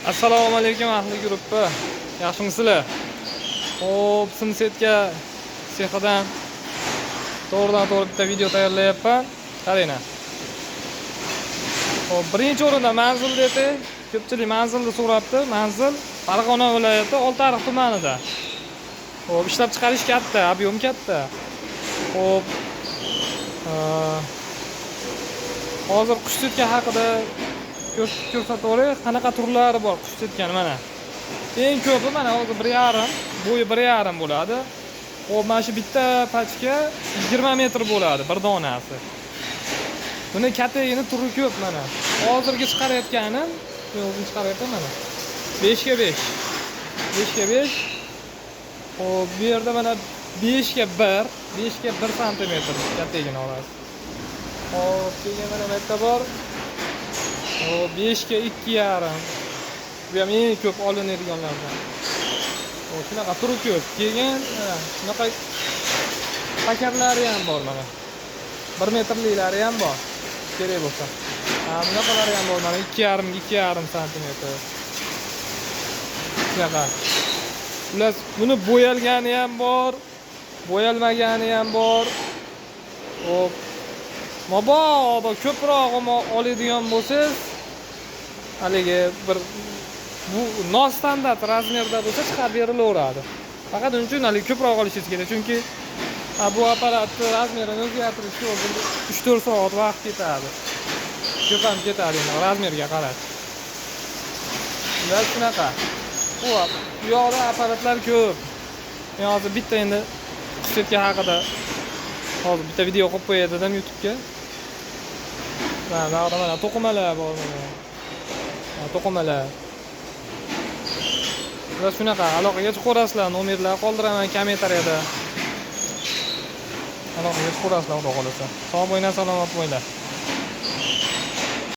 Assalomu alaykum ahli gruppa. Yaxshimisizlar? Xo'p, simsetka sexidan to'g'ridan-to'g'ri bitta video tayyorlayapman. Qaranglar. Xo'p, birinchi o'rinda manzil dedi. Ko'pchilik manzilni so'rabdi. Manzil Farg'ona viloyati Oltiariq tumanida. Xo'p, ishlab chiqarish katta, ob'yom katta. Xo'p, hozir qush setka haqida ko'rsatavering, qanaqa turlari bor qush setkani mana. Eng ko'pi mana hozir 1,5, bo'yi 1,5 bo'ladi. Xo'p, mana shu bitta pachka 20 metr bo'ladi bir donasi. Buni kattagini turi ko'p mana. Hozirgi chiqarayotganim, o'zim chiqaryapman mana. 5 ga 5. 5 ga 5. Xo'p, bu yerda mana 5 ga 1, 5 ga 1 santimetr kattagini olasiz. Xo'p, keyin mana bu yerda bor. Xo'p, 5 ga 2,5. Bu ham eng ko'p olinadiganlardan. Xo'p, shunaqa turi ko'p. Keyin mana shunaqa pakarlari ham bor mana. 1 metrliklari ham bor. Kerak bo'lsa. Bunaqalari ham bor mana 2,5 santimetr. Shunaqa. Ular buni bo'yalgani ham bor, bo'yalmagani ham bor. Xo'p, mabodo ko'proq oladigan bo'lsangiz, haligi bir bu nostandart razmerda bo'lsa chiqarib berilaveradi. Faqat uning uchun haligi ko'proq olishingiz kerak, chunki bu apparatni razmerini o'zgartirishga 3-4 soat vaqt ketadi. Ko'p ham ketadi endi razmerga qarab. Ular shunaqa. Xo'p, bu yoqda apparatlar ko'p. Men hozir bitta endi setka haqida hozir bitta video qo'yib qo'yay dedim YouTube'ga. Mana to'qimalar bor mana. To'qimalar. Sizlar shunaqa aloqaga chiqarasizlar, nomerlar qoldiraman kommentariyada. Aloqaga chiqarasizlar, xudo xolasa. Sog' bo'linglar, salomat bo'linglar.